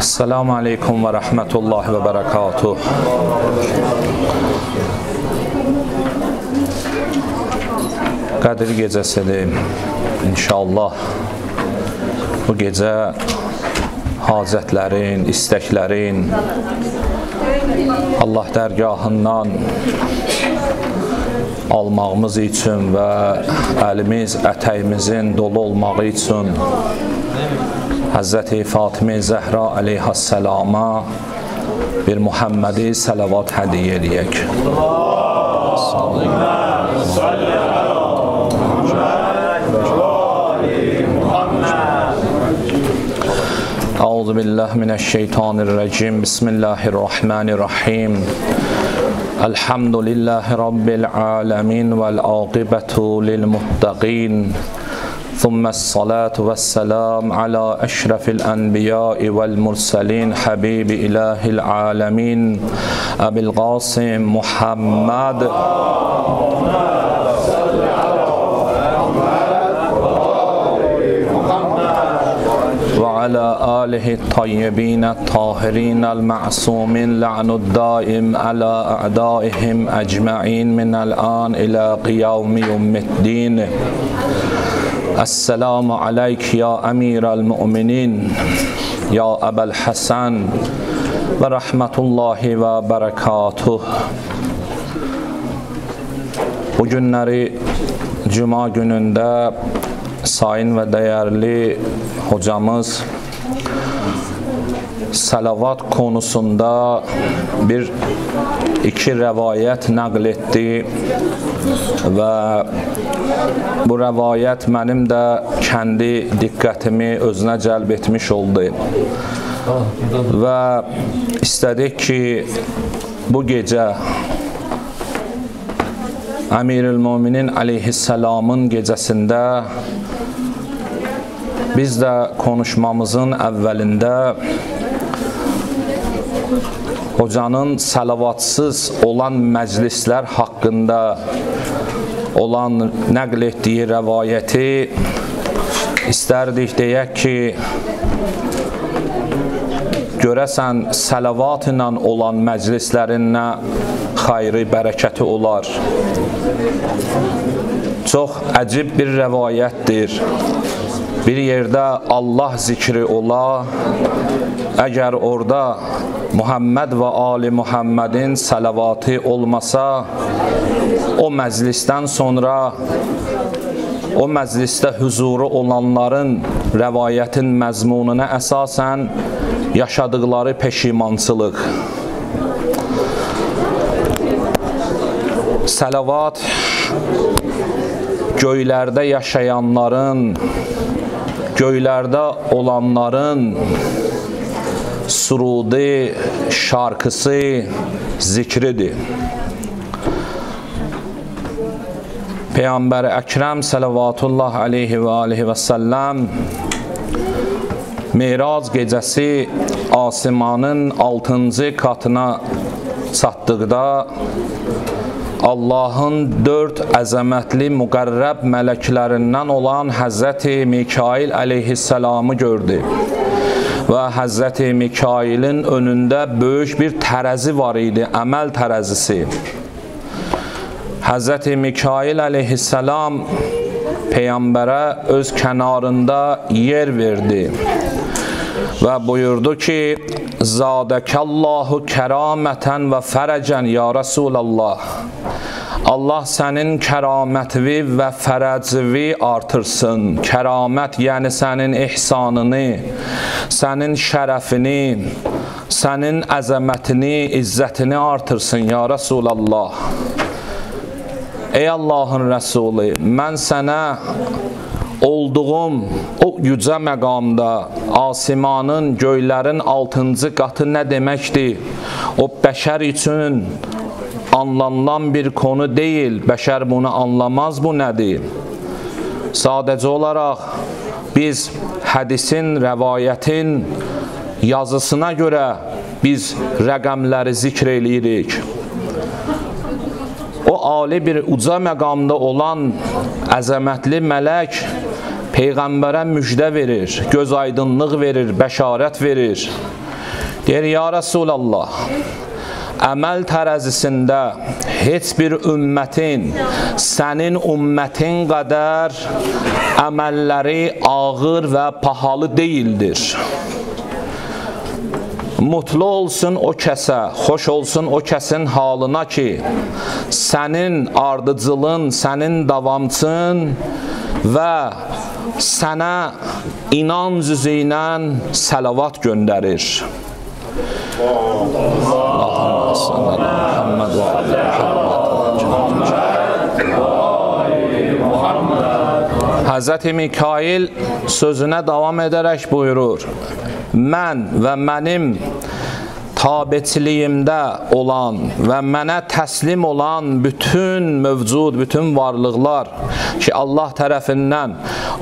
Esselamu aleykum və rəhmətullahi və bərəkatuh. Qədir gecəsidir. İnşallah bu gecə hacətlərin, istəklərin Allah dərgahından almağımız üçün və əlimiz, ətəyimizin dolu olmağı üçün Həzrəti Fatimə Zəhra əleyhəssəlama bir Muhammədi sələvat hədiyyə edək. Əuzu billahi minəşşeytanirracim. Bismillahirrahmanirrahim. Elhamdülillahi rabbil alamin vel aqibetu lil muttaqin. ثم الصلاة والسلام على أشرف الأنبياء والمرسلين حبيب إله العالمين أبي القاسم محمد وعلى آله الطيبين الطاهرين المعصومين لعن الدائم على أعدائهم أجمعين من الآن إلى قيام يوم الدين. Esselamu aleyk ya emiral müminin, ya Əbəl Həsən və rəhmətullahi və bərəkatuh. Bu günləri Cuma günündə sayın və dəyərli hocamız salavat konusunda iki rəvayət nəql etdi və bu rəvayət mənim də kəndi diqqətimi özünə cəlb etmiş oldu və istədik ki, bu gecə Əmirül-Müminin əleyhissalamın gecəsində biz də konuşmamızın əvvəlində hocanın salavatsız olan məclislər haqqında olan nəql etdiyi rəvayəti istərdik deyək ki, görəsən salavat ilə olan məclislərin nə xayri, bərəkəti olar. Çox əcib bir rəvayətdir. Bir yerdə Allah zikri ola, əgər orada Muhammed və Ali Muhammedin salavatı olmasa, o məclisdən sonra o məclisdə huzuru olanların rəvayətin məzmununa əsasən yaşadıkları peşimançılıq. Salavat göylərdə yaşayanların, göylərdə olanların surudi, şarkısı, zikridir. Peyğəmbər Əkrəm salavatullah aleyhi və aleyhi və səlləm Meyraz gecəsi asimanın 6-cı katına çatdıqda Allahın 4 əzəmətli müqərrəb mələklərindən olan Həzrəti Mikail əleyhissalamı gördü və Həzrəti Mikailin önündə böyük bir tərəzi var idi, əməl tərəzisi. Həzrəti Mikail əleyhissalam Peyğəmbərə öz kənarında yer verdi və buyurdu ki, Zadəkəllahu kəramətən və fərəcən ya Rasulallah. Allah sənin kəramətvi və fərəcvi artırsın. Kəramət yəni sənin ihsanını, sənin şərəfini, sənin əzəmətini, izzətini artırsın ya Rasulallah. Ey Allahın Rəsulü, mən sənə olduğum o yücə məqamda asimanın, göylərin 6-cı qatı nə deməkdir? O bəşər üçün anlanılan bir konu deyil, bəşər bunu anlamaz, bu nədir? Sadəcə olaraq biz hədisin, rəvayətin yazısına görə biz rəqəmləri zikr eləyirik. O ali bir uca məqamda olan əzəmətli mələk Peyğəmbərə müjdə verir, göz aydınlıq verir, bəşarət verir. Deyir, ya Rasulallah, əməl tərəzisində heç bir ümmətin sənin ümmətin qədər əməlləri ağır və pahalı deyildir. Mutlu olsun o kəsə, xoş olsun o kəsin halına ki, sənin ardıcılın, sənin davamçın və sənə inan üzü ilə səlavat göndərir. Həzrəti Mikail sözünə davam edərək buyurur, mən və mənim tabeçiliyimdə olan və mənə təslim olan bütün mövcud, bütün varlıqlar ki, Allah tərəfindən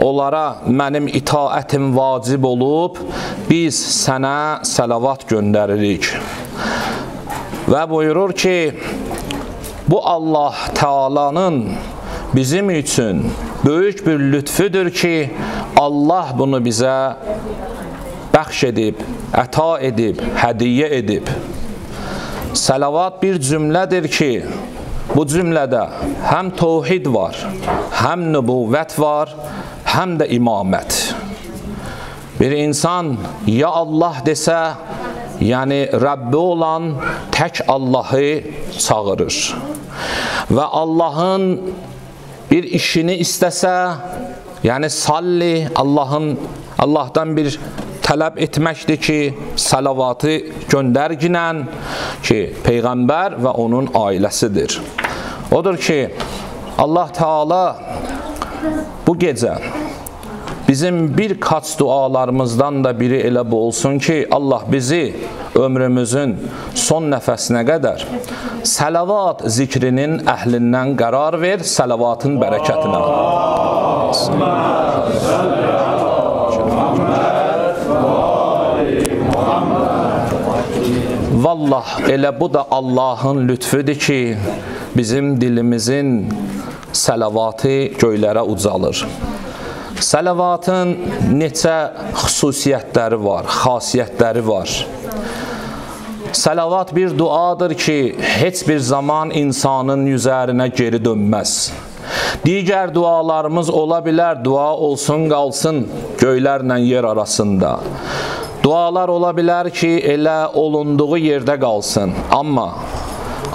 onlara mənim itaətim vacib olub, biz sənə səlavat göndəririk. Və buyurur ki, bu Allah Teala'nın bizim üçün böyük bir lütfüdür ki, Allah bunu bizə bəxş edib, əta edib, hədiyyə edib. Səlavat bir cümlədir ki, bu cümlədə həm təvhid var, həm nübüvvət var, həm də imamət. Bir insan ya Allah desə, yəni Rəbbi olan tək Allahı çağırır. Və Allahın bir işini istəsə, yəni salli, Allahdan bir tələb etməkdir ki, səlavatı göndərginən ki, Peyğəmbər və onun ailəsidir. Odur ki, Allah Teala bu gecə bizim bir kaç dualarımızdan da biri elə bu olsun ki, Allah bizi ömrümüzün son nəfəsinə qədər səlavat zikrinin əhlindən qərar ver, səlavatın bərəkətinə. Vallah, elə bu da Allahın lütfüdür ki, bizim dilimizin səlavatı göylərə ucalır. Səlavatın neçə xüsusiyyətləri var, xasiyyətləri var. Səlavat bir duadır ki, heç bir zaman insanın üzərinə geri dönməz. Digər dualarımız ola bilər, dua olsun, qalsın göylərlə yer arasında. Dualar ola bilər ki, elə olunduğu yerdə qalsın. Amma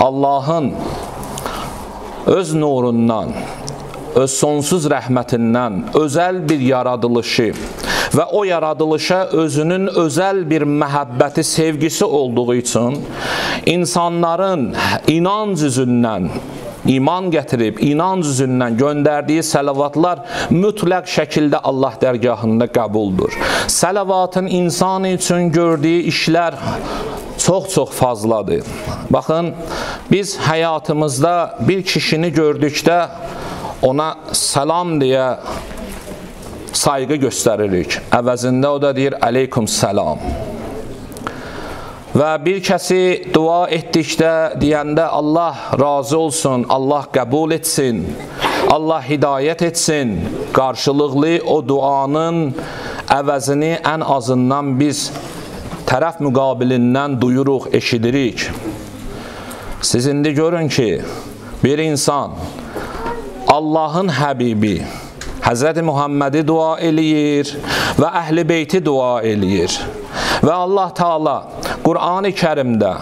Allahın öz nurundan, öz sonsuz rəhmətindən özəl bir yaradılışı və o yaradılışa özünün özəl bir məhəbbəti, sevgisi olduğu üçün insanların inanc üzündən, iman gətirib, inanc üzündən göndərdiyi səlavatlar mütləq şəkildə Allah dərgahında qəbuldur. Səlavatın insan üçün gördüyü işlər çox fazladır. Baxın, biz həyatımızda bir kişini gördükdə ona salam deyə sayğı göstəririk. Əvəzində o da deyir, əleykum səlam. Və bir kəsi dua etdikdə, deyəndə Allah razı olsun, Allah qəbul etsin, Allah hidayət etsin, qarşılıqlı o duanın əvəzini ən azından biz tərəf müqabilindən duyuruq, eşidirik. Siz indi görün ki, bir insan Allahın Həbibi Həzrəti Muhammədi dua eləyir və Əhl-i Beyti dua eləyir. Və Allah Teala Qur'an-ı Kərimdə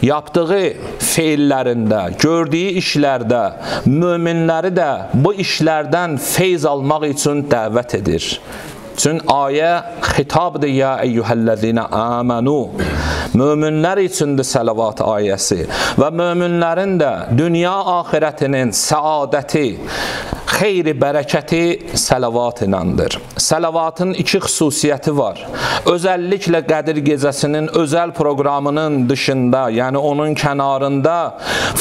yapdığı feillərində, gördüyü işlərdə möminləri də bu işlərdən feyz almaq üçün dəvət edir. Çünki ayə xitabdır, ya eyyuhəl-ləzinə əmənu. Möminlər üçündür səlavat ayəsi və möminlərin də dünya axirətinin səadəti, xeyri, bərəkəti səlavat iləndir. Səlavatın iki xüsusiyyəti var. Özəlliklə Qədir gecəsinin özəl proqramının dışında, yəni onun kənarında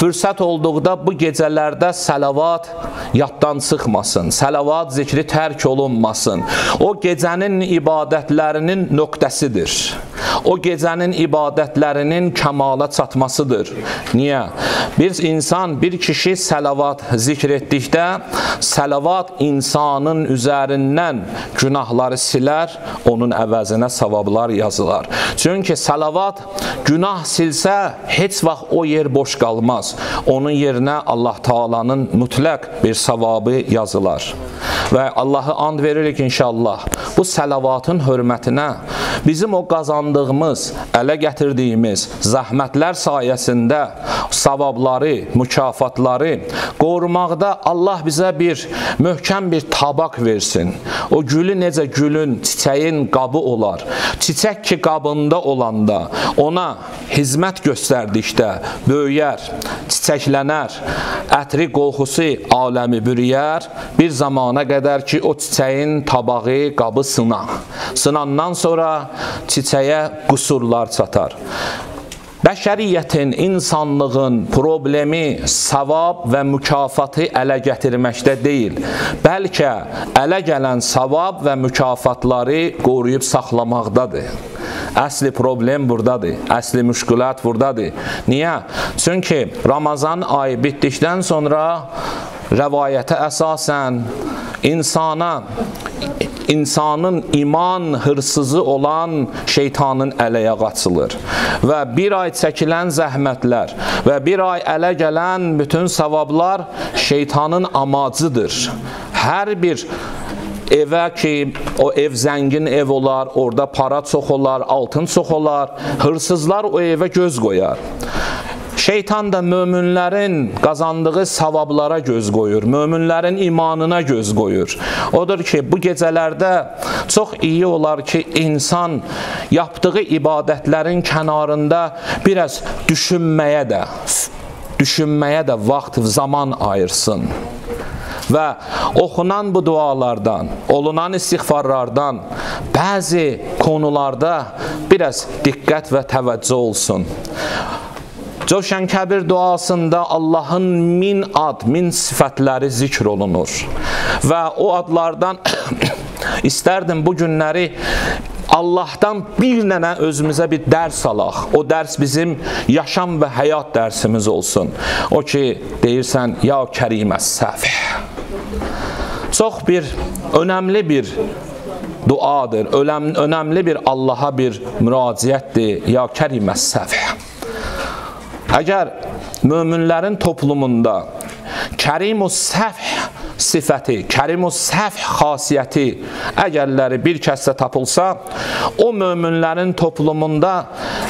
fürsət olduqda bu gecələrdə səlavat yaddan çıxmasın, səlavat zikri tərk olunmasın. O gecənin ibadətlərinin nöqtəsidir. O gecənin ibadətlərinin kəmala çatmasıdır. Niyə? bir kişi salavat zikr etdikdə, salavat insanın üzərindən günahları silər, onun əvəzinə savablar yazılar. Çünki salavat günah silsə, heç vaxt o yer boş qalmaz. Onun yerinə Allah Taala'nın mütləq bir savabı yazılar. Və Allahı and veririk inşallah, bu salavatın hörmətinə bizim o qazandığımız, ələ gətirdiyimiz zəhmətlər sayəsində savabları, mükafatları qorumaqda Allah bizə bir möhkəm bir tabaq versin. O gülü necə gülün, çiçəyin qabı olar. Çiçək ki qabında olanda, ona hizmət göstərdikdə böyüyər, çiçəklənər, ətri qoxusu aləmi bürüyər, bir zamana qədər ki o çiçəyin tabağı, qabı sınar. Sınandan sonra çiçəyə qüsurlar çatar. Bəşəriyyətin, insanlığın problemi savab və mükafatı ələ gətirməkdə deyil, bəlkə ələ gələn savab və mükafatları qoruyub saxlamaqdadır. Əsli problem buradadır, əsli müşkülat buradadır. Niyə? Çünki Ramazan ayı bitdikdən sonra rəvayətə əsasən insanın iman hırsızı olan şeytanın əl-ayağı açılır. Və bir ay çəkilən zəhmətlər və bir ay ələ gələn bütün savablar şeytanın amacıdır. Hər bir evə ki, o ev zəngin ev olar, orada para çox olar, altın çox olar, hırsızlar o evə göz qoyar. Şeytan da möminlərin qazandığı savablara göz qoyur, möminlərin imanına göz qoyur. Odur ki, bu gecələrdə çox iyi olar ki, insan yapdığı ibadətlərin kənarında biraz düşünməyə də vaxt, zaman ayırsın. Və oxunan bu dualardan, olunan istiğfarlardan bəzi konularda biraz diqqət və təvəccüh olsun. Cövşən Kəbir duasında Allahın 1000 ad, 1000 sifətləri zikr olunur. Və o adlardan istərdim bu günləri Allahdan bir dənə özümüzə bir dərs alaq. O dərs bizim yaşam və həyat dərsimiz olsun. O ki, deyirsən, ya kəriməs səfih. Çox önəmli bir duadır, önəmli bir Allaha bir müraciətdir, ya kəriməs səfih. Əgər möminlərin toplumunda kərimus səfh sifəti, kərimus səfh xasiyyəti əgərləri bir kəsdə tapılsa, o möminlərin toplumunda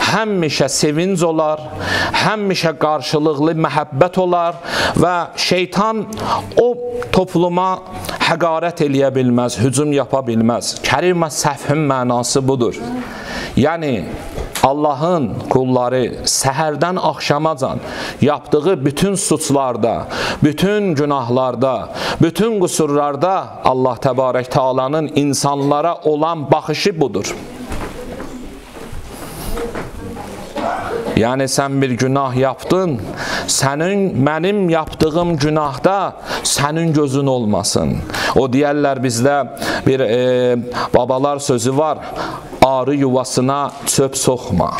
həmişə sevinc olar, həmişə qarşılıqlı məhəbbət olar və şeytan o topluma həqarət eləyə bilməz, hücum yapa bilməz. Kərimus səfhin mənası budur. Yəni, Allahın qulları səhərdən axşamacan yapdığı bütün suçlarda, bütün günahlarda, bütün qüsurlarda Allah Təbarək Teala'nın insanlara olan baxışı budur. Yəni sən bir günah yapdın, mənim yapdığım günahda sənin gözün olmasın. O deyərlər bizdə bir babalar sözü var, arı yuvasına çöp soxma.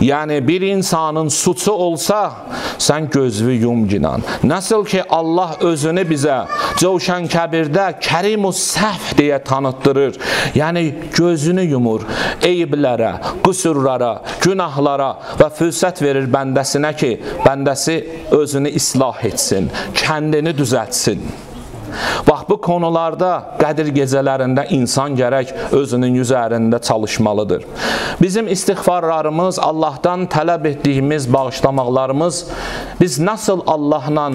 Yəni bir insanın suçu olsa, sən gözünü yumginan. Nasıl ki Allah özünü bizə Cövşən Kəbirdə kərimus səfh deyə tanıtdırır. Yəni gözünü yumur eyiblərə, qüsurlara, günahlara və fürsət verir bəndəsinə ki, bəndəsi özünü islah etsin, kəndini düzəltsin. Bax, bu konularda Qədir gecələrində insan gərək özünün üzərində çalışmalıdır. Bizim istiğfarlarımız, Allahdan tələb etdiyimiz bağışlamaqlarımız, biz nasıl Allahla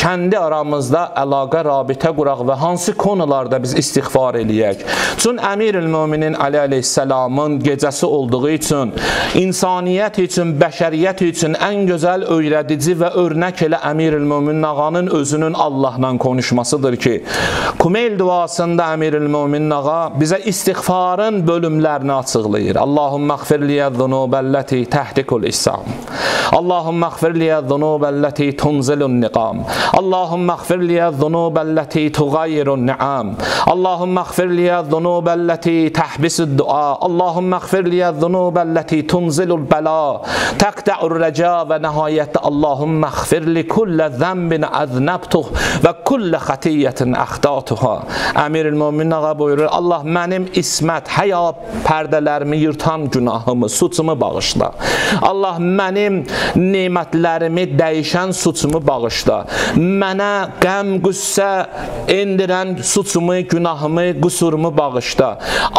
kəndi aramızda əlaqə, rabitə quraq və hansı konularda biz istiğfar eləyək. Çün Əmir-ül-Müminin Aleyhisselamın gecəsi olduğu üçün, insaniyyət üçün, bəşəriyyət üçün ən gözəl öyrədici və örnək elə Əmir-ül-Müminin ağanın özünün Allahla konuşmasıdır ki, Kumeyl duasında Əmir-ül-Müminin ağa bizə istiğfarın bölümlərini açıqlayır. Allahümmə xfirliyə zunubəlləti təhdikul İssam. Allahümme əğfir liyə zunubəlləti tunzilun niqam. Allahümme əğfir liyə zunubəlləti tuğayyirun ni'am. Allahümme əğfir liyə zunubəlləti təhbisud dua. Allahümme əğfir liyə zunubəlləti tunzilul bəla. Təqtə'ur rəca və nəhayətdə Allahümme əğfir li kullə zəmbin əznəbtuh və kullə xatiyyətin əxdatuha. Əmir-ül-Müminin ağa buyurur, Allah mənim ismət, həya pərdələrimi yırtan günahımı, suçumu bağışla. Allah mənim nemətlərimi dəyişən suçumu bağışla. Mənə qəm, qüssə endirən suçumu, günahımı, qüsurumu bağışla.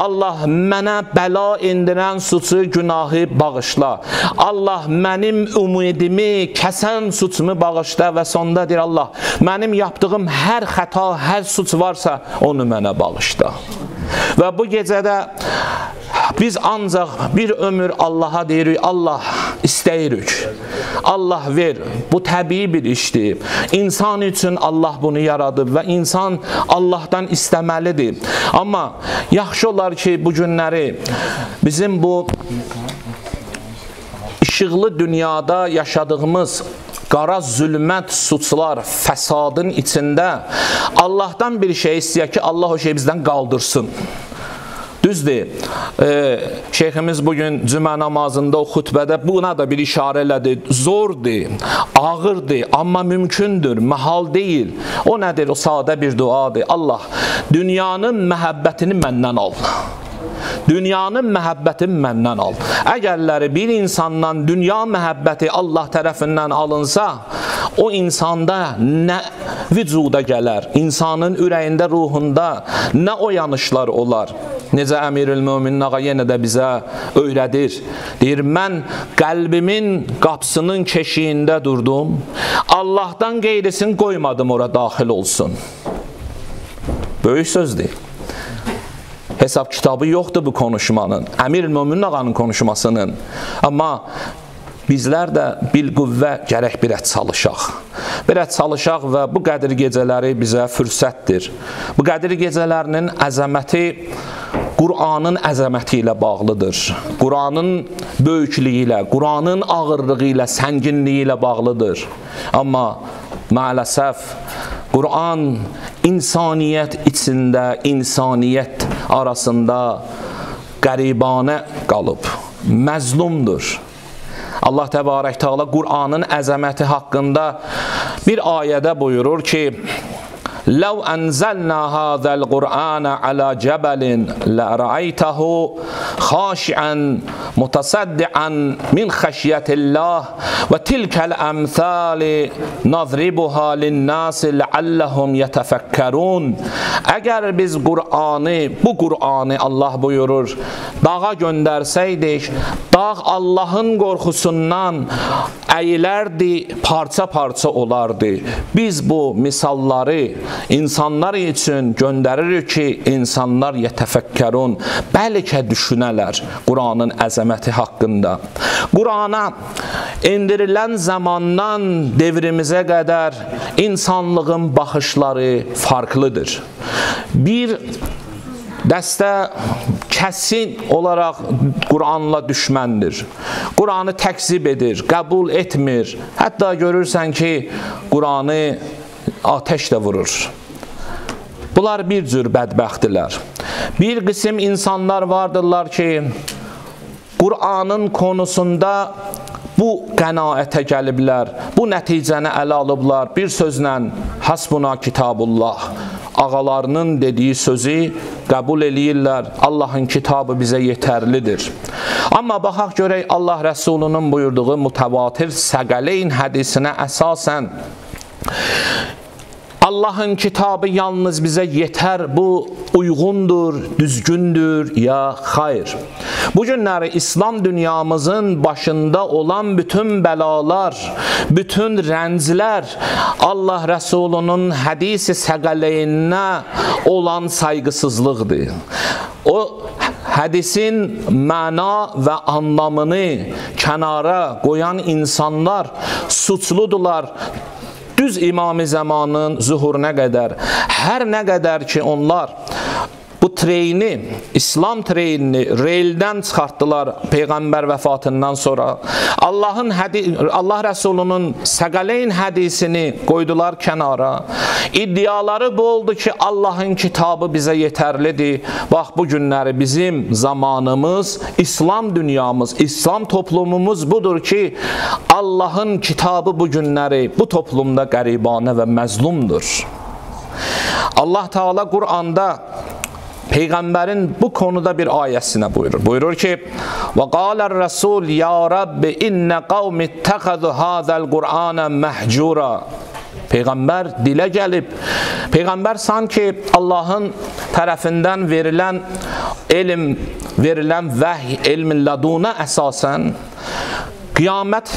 Allah mənə bəla endirən suçu, günahı bağışla. Allah mənim ümidimi kəsən suçumu bağışla və sonda deyir Allah, mənim yapdığım hər xəta, hər suç varsa onu mənə bağışla. Və bu gecədə biz ancaq bir ömür Allaha deyirik, Allah istəyirik, Allah ver. Bu təbii bir işdir. İnsan üçün Allah bunu yaradıb və insan Allahdan istəməlidir. Amma yaxşı olar ki, bu günləri bizim bu işıqlı dünyada yaşadığımız qara zülmət, suçlar, fəsadın içində Allahdan bir şey istəyək ki, Allah o şey bizdən qaldırsın. Düzdür, şeyximiz bugün cümə namazında o xütbədə buna da bir işarə elədi. Zordur, ağırdır, amma mümkündür, mahal deyil. O nədir? O sadə bir duadır. Allah, dünyanın məhəbbətini məndən al. Dünyanın məhəbbətini məndən al. Əgərləri bir insandan dünya məhəbbəti Allah tərəfindən alınsa, o insanda nə vücuda gələr, insanın ürəyində, ruhunda nə oyanışlar olar. Necə Əmir-ül-Müminin ağa yenə də bizə öyrədir. Deyir, mən qəlbimin qapısının keşiyində durdum, Allahdan qeyrisini qoymadım ora daxil olsun. Böyük sözdür. Hesab kitabı yoxdur bu konuşmanın, Əmir-ül-Müminin ağanın konuşmasının. Amma bizlər də bilqüvvə gərək bir ət çalışaq. Bir ət çalışaq və bu qədir gecələri bizə fürsətdir. Bu qədir gecələrinin əzəməti Qur'anın əzəməti ilə bağlıdır. Qur'anın böyüklüyü ilə, Qur'anın ağırlığı ilə, sənginliyi ilə bağlıdır. Amma maalesef Qur'an insaniyyət içində, insaniyyət arasında qəribanə qalıb, məzlumdur. Allah Təbarək Teala Qur'anın əzəməti haqqında bir ayədə buyurur ki, لو أنزلنا هذا القرآن على جبل لرأيته خاشعا متصدعا من خشية الله وتلك الأمثال نضربها للناس لعلهم يتفكرون. Əgər biz bu Qur'anı Allah buyurur, dağa göndərsəydik, dağ Allahın qorxusundan əyilərdi, parça-parça olardı. Biz bu misalları insanlar üçün göndəririk ki, insanlar yetəfəkkərun, bəlkə düşünələr Qur'anın əzəməti haqqında. Qur'ana endirilən zamandan devrimizə qədər insanlığın baxışları farklıdır. Bir dəstə kəsin olaraq Qur'anla düşməndir. Qur'anı təkzib edir, qəbul etmir. Hətta görürsən ki, Qur'anı ateşlə vurur. Bunlar bir cür bədbəxtdirlər. Bir qism insanlar vardırlar ki, Qur'anın konusunda bu qənaətə gəliblər, bu nəticəni ələ alıblar. Bir sözlə, hasbuna kitabullah, ağalarının dediyi sözü qəbul eləyirlər. Allahın kitabı bizə yetərlidir. Amma baxaq görək Allah Rəsulunun buyurduğu mütəvatir Səqələyn hədisinə əsasən Allahın kitabı yalnız bizə yetər, bu uyğundur, düzgündür ya xayr. Bu günləri İslam dünyamızın başında olan bütün bəlalar, bütün rənclər Allah Rəsulunun hədisi səqəleyninə olan sayğısızlıqdır. O hədisin məna və anlamını kənara qoyan insanlar suçludular. Düz İmam-ı Zamanın zuhuruna qədər, hər nə qədər ki onlar bu İslam treyini reyldən çıxartdılar Peyğəmbər vəfatından sonra. Allah Rəsulunun Səqələyn hədisini qoydular kənara. İddiaları bu oldu ki, Allahın kitabı bizə yetərlidir. Bax, bu günləri bizim zamanımız, İslam dünyamız, İslam toplumumuz budur ki, Allahın kitabı bu günləri bu toplumda qəribanə və məzlumdur. Allah Teala Qur'anda Peyğəmbərin bu konuda bir ayəsinə buyurur. Buyurur ki, وَقَالَ الرَّسُولِ يَا رَبِّ إِنَّ قَوْمِ اتَّخَذُوا هَذَا الْقُرْآنَ مَهْجُورًا. Peyğəmbər dilə gəlib. Peyğəmbər sanki Allahın tərəfindən verilən elm, verilən vəhy, elmin laduna əsasən qiyamət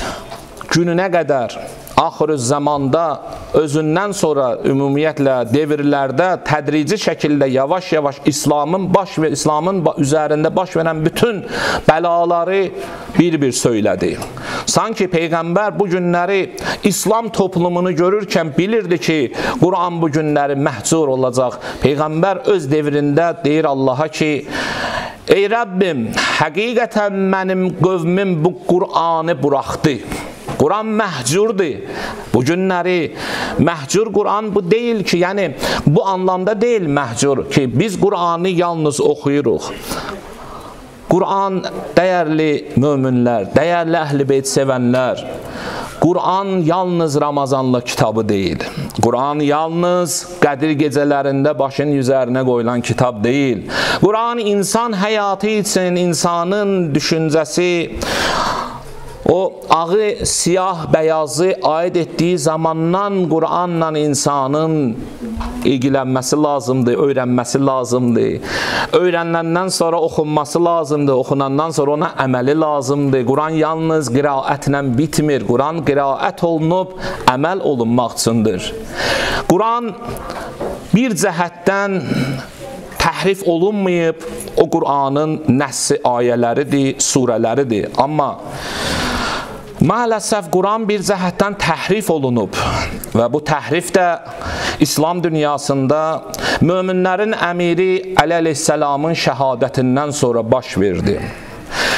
gününə qədər axırı zamanda özündən sonra ümumiyyətlə devirlərdə tədrici şəkildə yavaş-yavaş İslamın üzərində baş verən bütün bəlaları bir-bir söylədi. Sanki Peyğəmbər bu günləri İslam toplumunu görürkən bilirdi ki, Qur'an bu günləri məhcur olacaq. Peyğəmbər öz devrində deyir Allaha ki, ey Rəbbim, həqiqətən mənim qövmüm bu Qur'anı buraxdı. Quran məhcurdur. Bu günləri məhcur Quran bu deyil ki, yəni bu anlamda deyil məhcur ki, biz Quranı yalnız oxuyuruq. Quran, dəyərli möminlər, dəyərli əhl-i beyt sevənlər, Quran yalnız Ramazanlı kitabı deyil. Quran yalnız Qədir gecələrində başın üzərinə qoyulan kitab deyil. Quran insan həyatı üçün, insanın düşüncəsi, o ağı, siyah, bəyazı aid etdiyi zamandan Qur'anla insanın ilgilənməsi lazımdır, öyrənməsi lazımdır. Öyrəniləndən sonra oxunması lazımdır, oxunandan sonra ona əməli lazımdır. Quran yalnız qiraətlə bitmir. Quran qiraət olunub, əməl olunmaq üçündür. Quran bir cəhətdən təhrif olunmayıb, o Qur'anın nəssi ayələridir, surələridir. Amma maalesef Quran bir cəhətdən təhrif olunub və bu təhrif də İslam dünyasında möminlərin əmiri Əli əleyhissalamın şəhadətindən sonra baş verdi.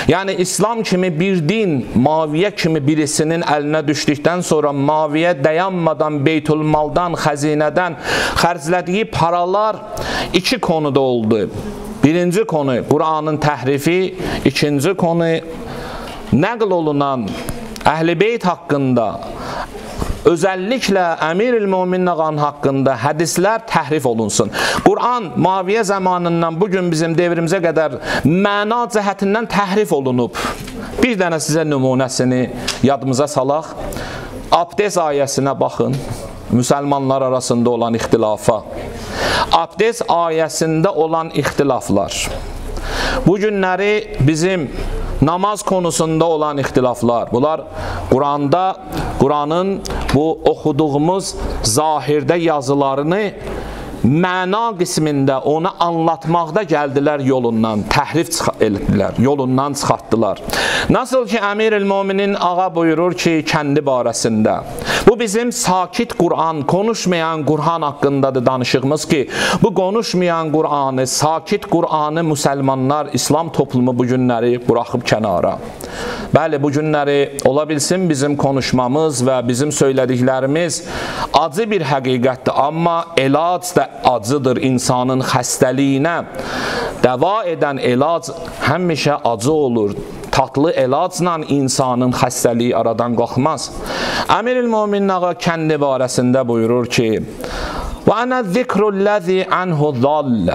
Yəni İslam kimi bir din, Muaviyə kimi birisinin əlinə düşdükdən sonra Muaviyə dayanmadan Beytülmaldan, xəzinədən xərclədiyi paralar iki konuda oldu. Birinci konu Quranın təhrifi, ikinci konu nəql olunan Əhl-i Beyt haqqında, özəlliklə Əmir-ül-Möminin ağanın haqqında hədislər təhrif olunsun. Quran Muaviyə zamanından bugün bizim devrimizə qədər məna cəhətindən təhrif olunub. Bir dənə sizə nümunəsini yadımıza salaq. Abdest ayəsinə baxın, müsəlmanlar arasında olan ixtilafa. Abdest ayəsində olan ixtilaflar. Bu günləri bizim namaz konusunda olan ixtilaflar. Bunlar Quranın bu oxuduğumuz zahirdə yazılarını məna qismində onu anlatmaqda gəldilər yolundan, təhrif etdilər, yolundan çıxartdılar. Nasıl ki Əmir-ül-Möminin ağa buyurur ki, kəndi barəsində. Bu bizim sakit Quran, konuşmayan Quran haqqındadır danışığımız ki, bu konuşmayan Quranı, sakit Quranı müsəlmanlar, İslam toplumu bu günləri buraxıb kənara. Bəli, bu günləri ola bilsin bizim konuşmamız və bizim söylədiklərimiz acı bir həqiqətdir, amma elac da acıdır insanın xəstəliyinə. Dəva edən elac həmişə acı olur. Tatlı elacla insanın xəstəliyi aradan qalxmaz. Əmir-ül-Möminin ağa kəndi barəsində buyurur ki, وَأَنَا الذِّكْرُ الَّذِي عَنْهُ ضَلَّ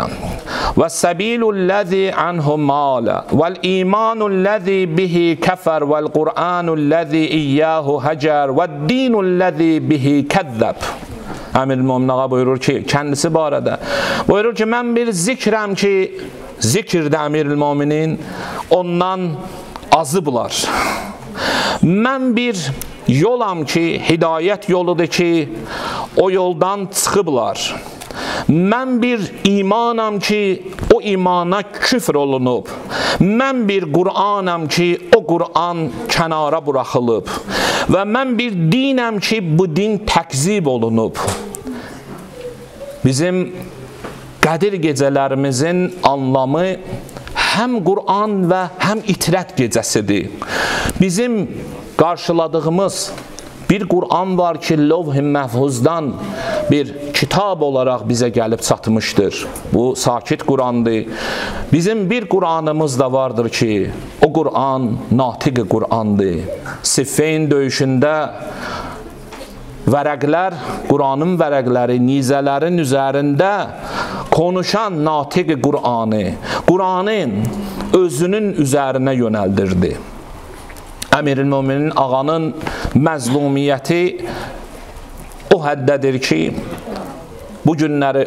وَالسَّبِيلُ الَّذِي عَنْهُ مَالَ وَالْإِيمَانُ الَّذِي بِهِ كَفَرْ وَالْقُرْآنُ الَّذِي إِيَّاهُ هَجَرْ وَالدِّينُ الَّذِي بِهِ كَذَّبْ. Əmir-ül-Möminin ağa buyurur ki, kəndisi barədə buyurur ki, mən bir zikrəm ki, zikirdə Əmir-ül-Möminin ondan azıblar. Mən bir yolam ki, hidayət yoludur ki, o yoldan çıxıblar. Mən bir imanam ki, o imana küfr olunub. Mən bir Qur'anam ki, o Qur'an kənara buraxılıb. Və mən bir dinəm ki, bu din təkzib olunub. Bizim Qədir gecələrimizin anlamı həm Qur'an və həm itirət gecəsidir. Bizim qarşıladığımız bir Qur'an var ki, Lövh-i Məhfuzdan bir kitab olaraq bizə gəlib çatmışdır. Bu sakit Qur'andır. Bizim bir Qur'anımız da vardır ki, o Qur'an natiq Qur'andır. Siffeyn döyüşündə vərəqlər, Qur'anın vərəqləri nizələrin üzərində konuşan natiq Qur'anı, Qur'anı özünün üzərinə yönəldirdi. Əmir-i-Möminin ağanın məzlumiyyəti o həddədir ki, bu günləri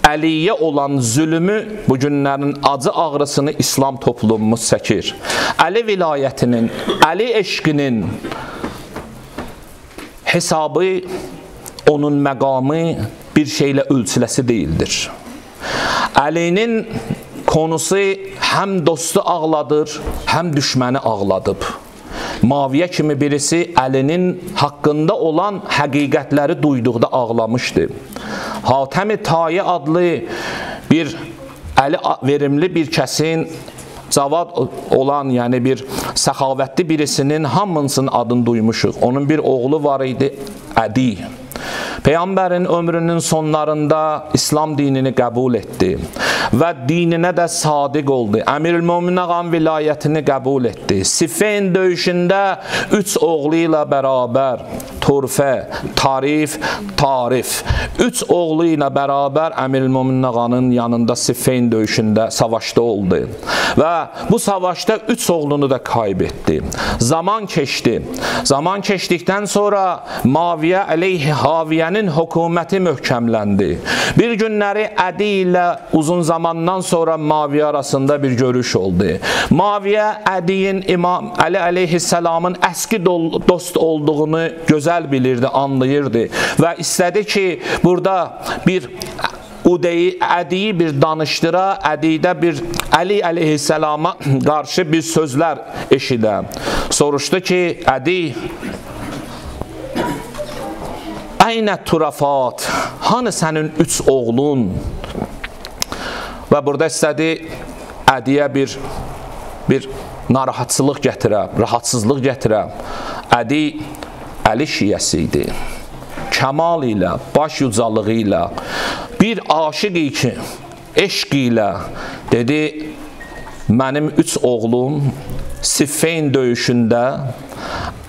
Əliyə olan zülmü, bu günlərin acı ağrısını İslam toplumumuz çəkir. Əli vilayətinin, Əli eşqinin hesabı, onun məqamı bir şeylə ölçüləsi deyildir. Əlinin konusu həm dostu ağladır, həm düşməni ağladıb. Maviyə kimi birisi Əlinin haqqında olan həqiqətləri duyduqda ağlamışdı. Hatəm-i Tayi adlı bir Əli verimli bir kəsin, cavad olan, yəni bir səxavətli birisinin hamısının adını duymuşuq. Onun bir oğlu var idi, Ədi. Peyğəmbərin ömrünün sonlarında İslam dinini qəbul etdi və dininə də sadiq oldu. Əmir-ül-Mömin ağam vilayətini qəbul etdi. Siffeyn döyüşündə 3 oğlu ilə bərabər Turfə, Tarif, Tarif 3 oğlu ilə bərabər Əmir-ül-Mömin ağanın yanında Siffeyn döyüşündə savaşda oldu. Və bu savaşda 3 oğlunu da kaybetdi. Zaman keçdi. Zaman keçdikdən sonra Maviyə əleyhi Haviyənin hökuməti möhkəmləndi. Bir günləri Ədi ilə uzun zamandan sonra Maviyə arasında bir görüş oldu. Maviyə Ədiyin İmam Əli əleyhisselamın əski dost olduğunu gözəl bilirdi, anlayırdı və istədi ki, burada bir Ədiyi bir danışdıra, Ədidə bir Əli əleyhisselama qarşı bir sözlər eşidə. Soruşdu ki, Ədi, Əynə turafat, hanı sənin 3 oğlun? Və burada istədi Ədiyə bir narahatçılıq gətirə, rahatsızlıq gətirə. Ədi Əli şiyəsi idi. Kəmal ilə, baş yucalığı ilə, bir aşiq ki, eşq ilə dedi, mənim 3 oğlum Siffeyn döyüşündə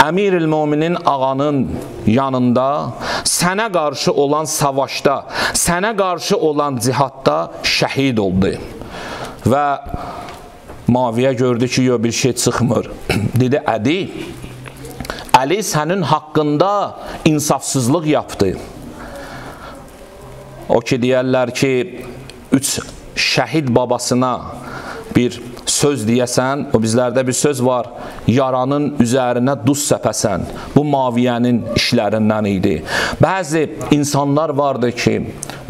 Əmir-ül-Möminin ağanın yanında sənə qarşı olan savaşda, sənə qarşı olan cihadda şəhid oldu. Və Maviyə gördü ki, bir şey çıxmır. Dedi, Ədi, Əli sənin haqqında insafsızlıq yapdı. O ki, deyərlər ki, 3 şəhid babasına bir söz deyəsən, o bizlərdə bir söz var, yaranın üzərinə duz səpəsən. Bu Maviyənin işlərindən idi. Bəzi insanlar vardı ki,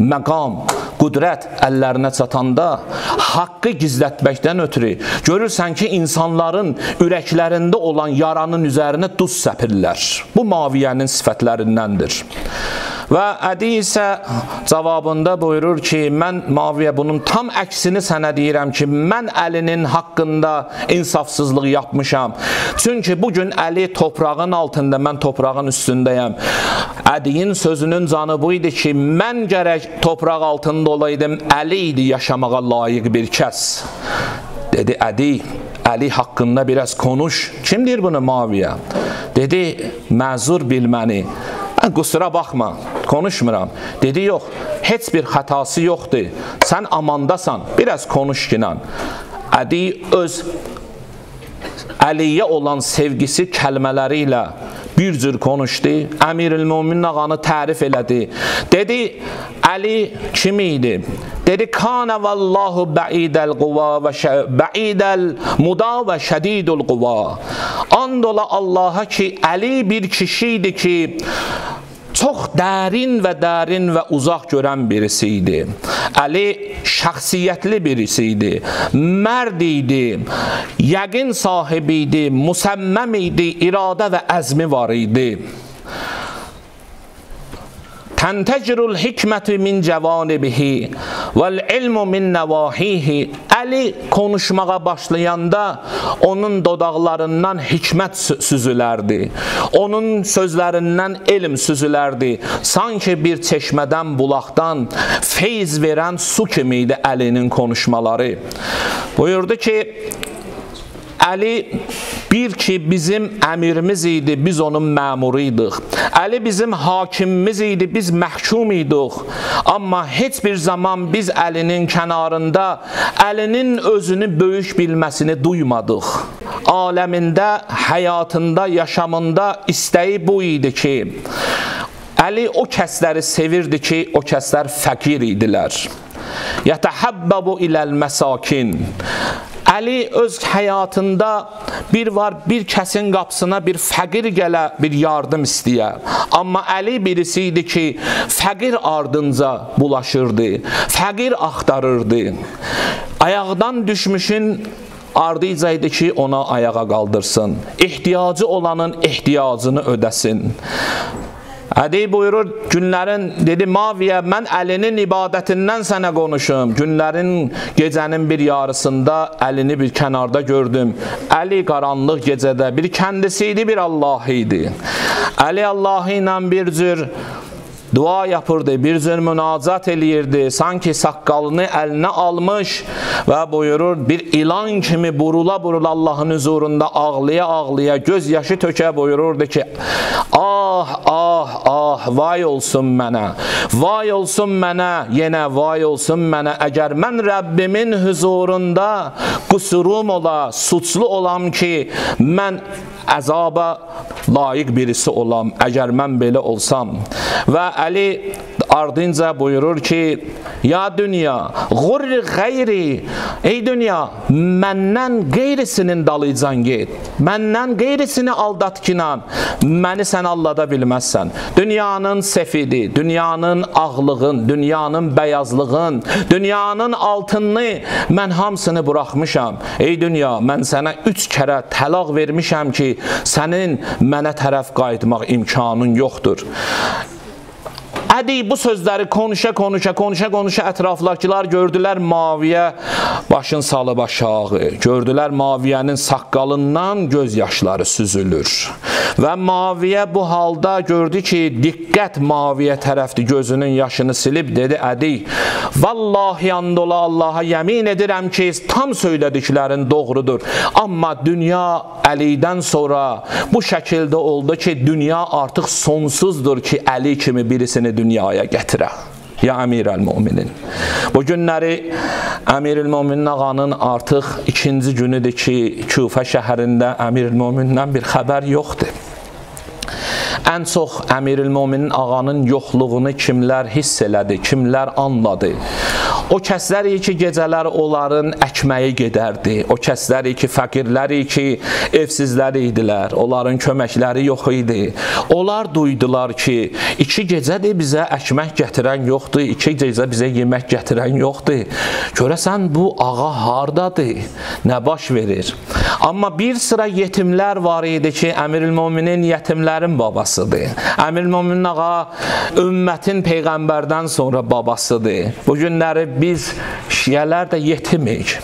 məqam, qüdrət əllərinə çatanda haqqı gizlətməkdən ötürü görürsən ki, insanların ürəklərində olan yaranın üzərinə duz səpirlər. Bu Maviyənin sifətlərindəndir. Və Ədi isə cavabında buyurur ki, mən Maviyə bunun tam əksini sənə deyirəm ki, mən Əlinin haqqında insafsızlıq yapmışam. Çünki bugün Əli toprağın altında, mən toprağın üstündəyəm. Ədiyin sözünün canı bu idi ki, mən gərək topraq altında olaydım, Əli idi yaşamağa layiq bir kəs. Dedi, Ədi, Əli haqqında biraz konuş. Kim deyir bunu Maviyə? Dedi, məzur bil məni. Qusura baxma, konuşmuram. Dedi, yox, heç bir xətası yoxdur. Sən amandasan, biraz konuş ki, Ədi öz Əliyə olan sevgisi kəlmələri ilə bir cür konuşdu. Əmir-ül-Mömin ağanı tərif elədi. Dedi, Əli kim idi? Dedi, Kana vallahu ba'idəl quva və ba'idəl muda və şədidul quva. And ola Allaha ki, Əli bir kişi idi ki, çox dərin və uzaq görən birisi idi. Əli şəxsiyyətli birisi idi, mərd idi, yəqin sahibi idi, musəmməm idi, iradə və əzmi var idi. Təntəcirul hikməti min cəvanibihi Vel ilmu min nevahihi. Əli konuşmağa başlayanda onun dodaqlarından hikmət süzülərdi. Onun sözlərindən elm süzülərdi. Sanki bir çeşmədən, bulaqdan feyz verən su kimi idi Əlinin konuşmaları. Buyurdu ki, Əli bir ki bizim əmirimiz idi, biz onun məmuruydıq. Əli bizim hakimimiz idi, biz məhkum idik. Amma heç bir zaman biz Əlinin kənarında Əlinin özünü böyük bilməsini duymadıq. Aləmində, həyatında, yaşamında istəyi bu idi ki, Əli o kəsləri sevirdi ki, o kəslər fəqir idilər. Yətəhəbbəbu iləl məsakin. Əli öz həyatında bir kəsin qapısına bir fəqir gələ, bir yardım istəyə. Amma Əli birisi idi ki, fəqir ardınca bulaşırdı, fəqir axtarırdı. Ayaqdan düşmüşün ardıyca idi ki, ona ayağa qaldırsın. İhtiyacı olanın ehtiyacını ödəsin. Ədi buyurur, günlərin, dedi Maviyə, mən Əlinin ibadətindən sənə konuşum. Günlərin, gecənin bir yarısında Əlini bir kənarda gördüm. Əli qaranlıq gecədə bir kəndisi idi, bir Allah idi. Əli Allah ilə bir cür dua yapırdı, bir cür münacat eləyirdi. Sanki saqqalını əlinə almış və buyurur, bir ilan kimi burula-burula Allahın huzurunda ağlaya-ağlaya, göz yaşı tökə buyururdu ki, ah, ah, ah, vay olsun mənə, vay olsun mənə, yenə vay olsun mənə, əgər mən Rəbbimin huzurunda qüsurum ola, suçlu olam ki, mən əzaba layiq birisi olam, əgər mən belə olsam. Və Əli ardınca buyurur ki, ya dünya,ğurri qeyri, ey dünya, məndən qeyrisinin dalıcan get, məndən qeyrisini aldatkinan, məni sən allada bilməzsən. Dünyanın sefidi, dünyanın ağlığın, dünyanın bəyazlığın, dünyanın altını mən hamısını buraxmışam. Ey dünya, mən sənə 3 kərə təlaq vermişəm ki, sənin mənə tərəf qayıtmaq imkanın yoxdur. Ədi bu sözləri konuşa ətrafdakılar gördülər Maviyə başın salıb aşağı. Gördülər Maviyənin saqqalından göz yaşları süzülür. Və Maviyə bu halda gördü ki, diqqət Maviyə tərəfdir, gözünün yaşını silib dedi, Ədi, vallahi andola Allaha yemin edirəm ki, tam söylədiklərin doğrudur. Amma dünya Əlidən sonra bu şəkildə oldu ki, dünya artıq sonsuzdur ki, Əli kimi birisini dünyaya gətirə. Ya Əmirəl-Müminin. Bu günləri Əmirəl-Müminin ağanın artıq 2-ci günüdür ki, Küfə şəhərində Əmirəl-Müminindən bir xəbər yoxdur. Ən çox Əmirəl-Müminin ağanın yoxluğunu kimlər hiss elədi, kimlər anladı? O kəslər ki, gecələr onların əkməyi gedərdi. O kəslər ki, fəqirlər ki, evsizlər idilər. Onların köməkləri yox idi. Onlar duydular ki, 2 gecədir bizə əkmək gətirən yoxdur, 2 gecə bizə yemək gətirən yoxdur. Görəsən bu ağa hardadır? Nə baş verir? Amma bir sıra yetimlər var idi ki, Əmirəl-Müminin yetimlərin babasıdır. Əmirəl-Müminin ağa ümmətin Peyğəmbərdən sonra babasıdır. Bu günləri biz şiyələr də yetimik.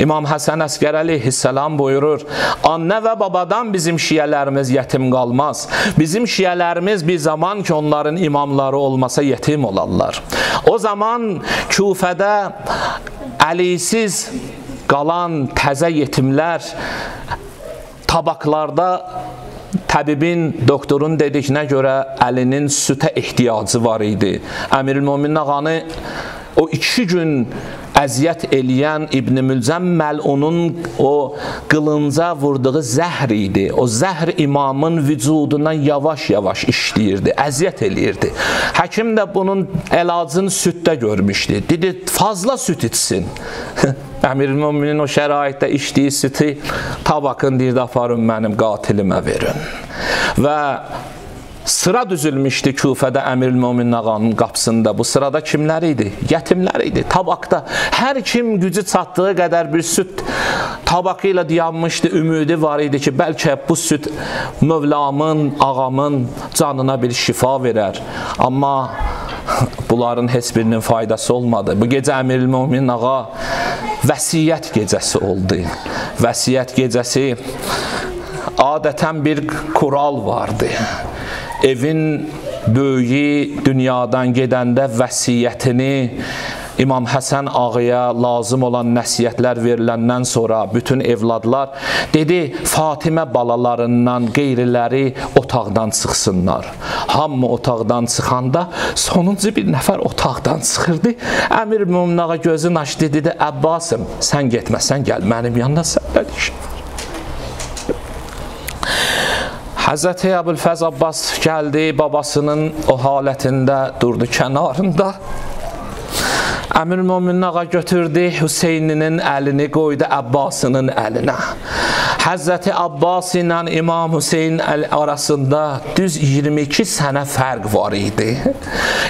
İmam Həsən Əsgər əleyhissalam buyurur, anne və babadan bizim şiyələrimiz yetim qalmaz. Bizim şiyələrimiz bir zaman ki, onların imamları olmasa yetim olarlar. O zaman Küfədə əlisiz qalan təzə yetimlər tabaqlarda təbibin, doktorun dediyinə görə Əlinin sütə ehtiyacı var idi. Əmirəl-Müminin ağanı o 2 gün əziyyət eləyən İbn-i Mülcəmməl onun o qılınca vurduğu zəhr idi. O zəhr imamın vücuduna yavaş-yavaş işləyirdi, əziyyət eləyirdi. Həkim də bunun əlacını süddə görmüşdü. Dedi, fazla süt içsin. Əmirəl-Müminin o şəraitdə içdiyi sütü tabakın deyirdi, aparın mənim qatilimə verin. Və sıra düzülmüşdü Küfədə Əmirəl-Müminin ağanın qapısında. Bu sırada kimlər idi? Yetimlər idi. Tabaqda hər kim gücü çatdığı qədər bir süt tabaqı ilə dayanmışdı. Ümidi var idi ki, bəlkə bu süt Mövlamın, ağamın canına bir şifa verər. Amma bunların heç birinin faydası olmadı. Bu gecə Əmirül-Möminin ağa vəsiyyət gecəsi oldu. Vəsiyyət gecəsi adətən bir kural vardı. Evin böyüyü dünyadan gedəndə vəsiyyətini İmam Həsən ağaya lazım olan nəsiyyətlər veriləndən sonra bütün evladlar dedi, Fatimə balalarından qeyriləri otaqdan çıxsınlar. Hamı otaqdan çıxanda sonuncu bir nəfər otaqdan çıxırdı. Əmir-Mömin ağa gözünü açdı, dedi, Əbbasım, sən getməsən gəl, mənim yanına səndən işim var. Həzrəti Əbülfəz Abbas gəldi, babasının o halətində durdu kənarında. Əmir-Möminin ağa götürdü, Hüseyninin əlini qoydu Əbbasının əlinə. Həzrəti Abbas ilə İmam Hüseyn arasında düz 22 sənə fərq var idi.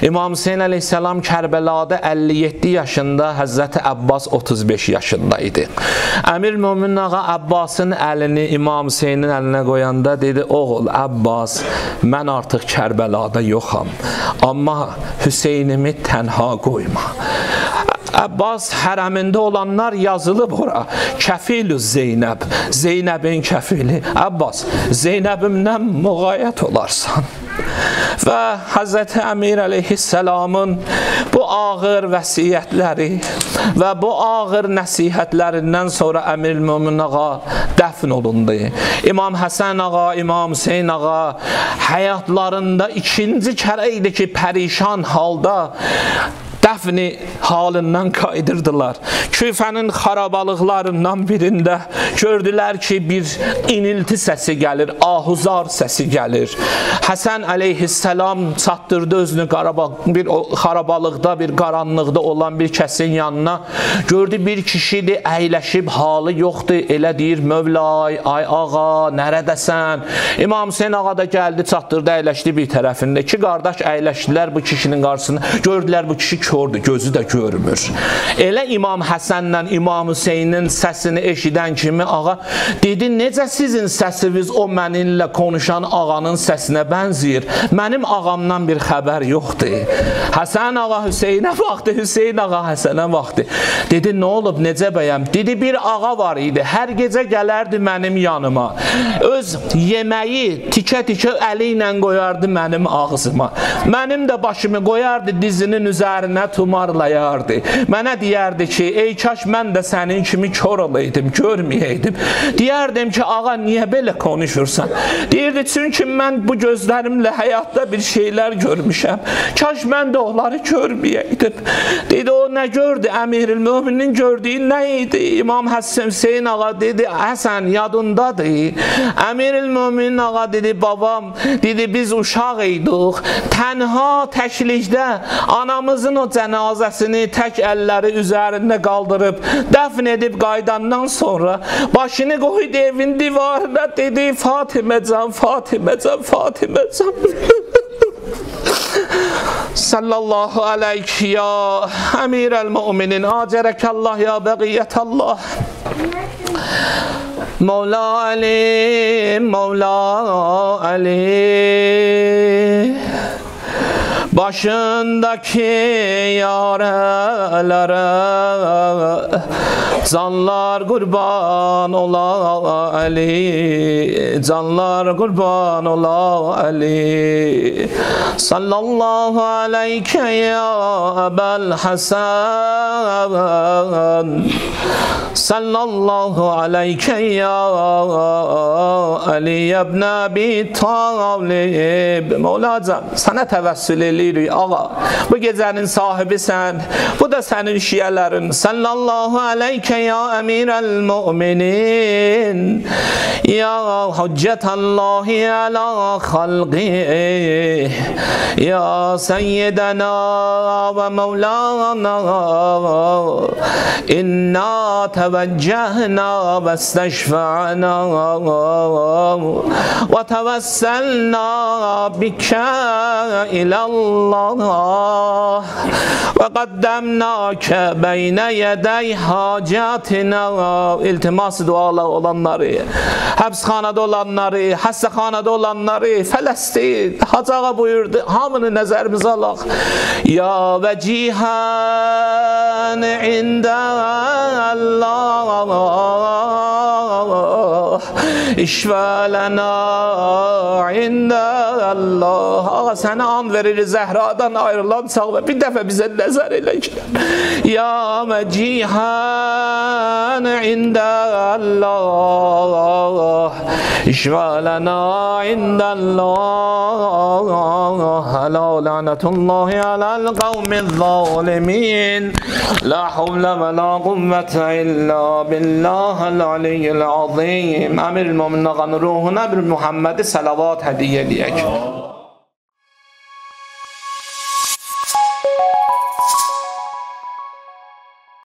İmam Hüseyn əleyhissalam Kərbəlada 57 yaşında, Həzrəti Abbas 35 yaşında idi. Əmir-Möminin ağa Abbasın əlini İmam Hüseynin əlinə qoyanda dedi, oğul Abbas, mən artıq Kərbəlada yoxam, amma Hüseynimi tənha qoyma. Abbas hərəmində olanlar yazılıb ora. Kəfilü Zeynəb, Zeynəbin kəfili. Abbas, Zeynəbimdən müğayət olarsan. Və Həzrəti Əmir əleyhissalamın bu ağır vəsiyyətləri və bu ağır nəsihətlərindən sonra Əmir-Mömin ağa dəfn olundu. İmam Həsən ağa, İmam Hüseyn ağa həyatlarında ikinci kərə idi ki, pərişan halda dəfni halından qaydırdılar. Küfənin xarabalıqlarından birində gördülər ki, bir inilti səsi gəlir, ahuzar səsi gəlir. Həsən əleyhissalam çatdırdı özünü bir xarabalıqda, bir qaranlıqda olan bir kəsin yanına. Gördü bir kişidir, əyləşib, halı yoxdur, elə deyir, Mövlay, ay ağa, nərədəsən? İmam Hüseyn ağa da gəldi, çatdırdı, əyləşdi bir tərəfində. İki qardaş əyləşdilər bu kişinin qarşısında. Gördülər bu kişi gözü də görmür. Elə İmam Həsənlə İmam Hüseynin səsini eşidən kimi ağa dedi, necə sizin səsiniz o mənimlə konuşan ağanın səsinə bənzəyir? Mənim ağamdan bir xəbər yoxdur. Həsən ağa Hüseynə baxdı, Hüseyn ağa Həsənə baxdı. Dedi, nə olub, necə bəyəm? Dedi, bir ağa var idi, hər gecə gələrdi mənim yanıma. Öz yeməyi tikə-tikə əli ilə qoyardı mənim ağzıma. Mənim də başımı qoyardı dizinin üzərinə tumarlayardı. Mənə deyərdi ki, ey kaş mən də sənin kimi kör olaydım, görməyəydim. Deyərdim ki, ağa niyə belə konuşursan? Deyirdi, çünki mən bu gözlərimlə həyatda bir şeylər görmüşəm. Kaş mən də onları görməyəydim. Dedi, o nə gördü? Əmirül-Möminin gördüyü nə idi? İmam Həsən Hüseyn ağa dedi, Həsən yadındadır. Əmirül-Möminin ağa dedi, babam, dedi, biz uşaq idik. Tənha təklikdə anamızın o cənazəsini tək əlləri üzərində qaldırıb, dəfn edib qaydandan sonra başını qoydu evin divarına, dedi, Fatiməcan, Fatiməcan, Fatiməcan. Sallallahu aleyki ya Əmirəl-Möminin, acərəkəllah ya bəqiyyətəllah. Mevla Ali, Mevla Ali, başındaki yarelere canlar kurban ola Ali, canlar kurban ola Ali. Sallallahu aleyke ya Ebel Hasan, sallallahu aleyke ya Ali ibn Abi Talib. Mevlacam, sana təvəssül edirik ağa. Bu gecənin sahibisən, bu da sənin şiyələrin. Sallallahu aleyke ya Əmirəl-Möminin, ya Hüccətallahi əla xalqi, ya Seyyidəna və Mevlana, inna təvəccəhna və istəşfə'na və təvəssəlna bikə ilallah və qəddəmna که بین یدی حاجاتنا iltimas dualar olanları, həbsxanada olanları, xəstəxanada olanları, Fələstin, Hacağa buyurdu, hamını nəzərimizə alaq. Ya vecihan ində Allah, işvələnə ində Allah. Ağa, sənə an verir Zəhradan ayrılan sağ və bir dəfə bizə nəzər elə ki. Ya vecihan ində Allah, işvələnə ində Allah. Ələ lənətullahi aləl qavmil zalimin. La havlə və la quvvətə illə billahəl aliyyil azim. Əmir-i Möminin ağanın ruhuna bir Muhammədi salavat hədiyyə edəyək.